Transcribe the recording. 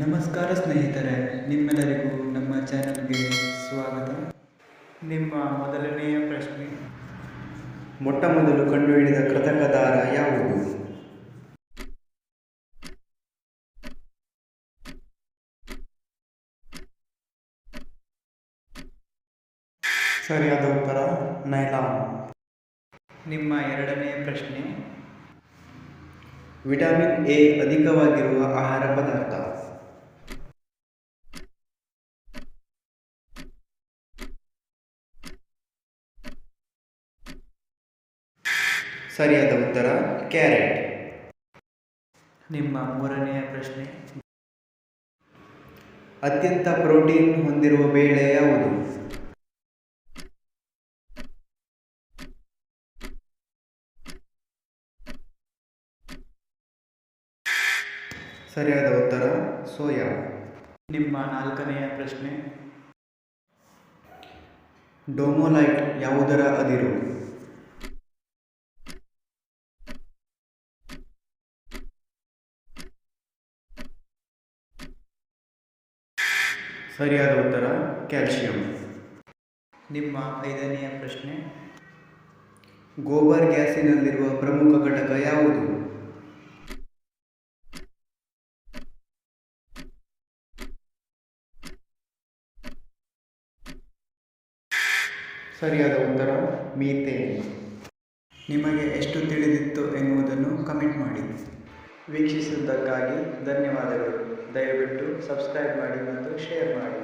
ನಮಸ್ಕಾರ ಸ್ನೇಹಿತರೆ, ನಿಮ್ಮೆಲ್ಲರಿಗೂ ನಮ್ಮ ಚಾನಲ್ಗೆ ಸ್ವಾಗತ. ನಿಮ್ಮ ಮೊದಲನೆಯ ಪ್ರಶ್ನೆ: ಮೊಟ್ಟಮೊದಲು ಕಂಡುಹಿಡಿದ ಕೃತಕ ದಾರ ಯಾವುದು? ಸರಿಯಾದ ಉತ್ತರ ನೈಲಾನ್. ನಿಮ್ಮ ಎರಡನೆಯ ಪ್ರಶ್ನೆ: ವಿಟಮಿನ್ ಎ ಅಧಿಕವಾಗಿರುವ ಆಹಾರ ಪದಾರ್ಥ? ಸರಿಯಾದ ಉತ್ತರ ಕ್ಯಾರೆಟ್. ನಿಮ್ಮ ಮೂರನೆಯ ಪ್ರಶ್ನೆ: ಅತ್ಯಂತ ಪ್ರೋಟೀನ್ ಹೊಂದಿರುವ ಬೇಳೆ ಯಾವುದು? ಸರಿಯಾದ ಉತ್ತರ ಸೋಯಾ. ನಿಮ್ಮ ನಾಲ್ಕನೆಯ ಪ್ರಶ್ನೆ: ಡೊಮೊಲೈಟ್ ಯಾವುದರ ಅದಿರು? ಸರಿಯಾದ ಉತ್ತರ ಕ್ಯಾಲ್ಸಿಯಂ. ನಿಮ್ಮ ಐದನೆಯ ಪ್ರಶ್ನೆ: ಗೋಬರ್ ಗ್ಯಾಸಿನಲ್ಲಿರುವ ಪ್ರಮುಖ ಘಟಕ ಯಾವುದು? ಸರಿಯಾದ ಉತ್ತರ ಮೀಥೇನ್. ನಿಮಗೆ ಎಷ್ಟು ತಿಳಿದಿತ್ತು ಎನ್ನುವುದನ್ನು ಕಮೆಂಟ್ ಮಾಡಿ. ವೀಕ್ಷಿಸಿದ್ದಕ್ಕಾಗಿ ಧನ್ಯವಾದಗಳು. ದಯವಿಟ್ಟು ಸಬ್ಸ್ಕ್ರೈಬ್ ಮಾಡಿ ಮತ್ತು ಶೇರ್ ಮಾಡಿ.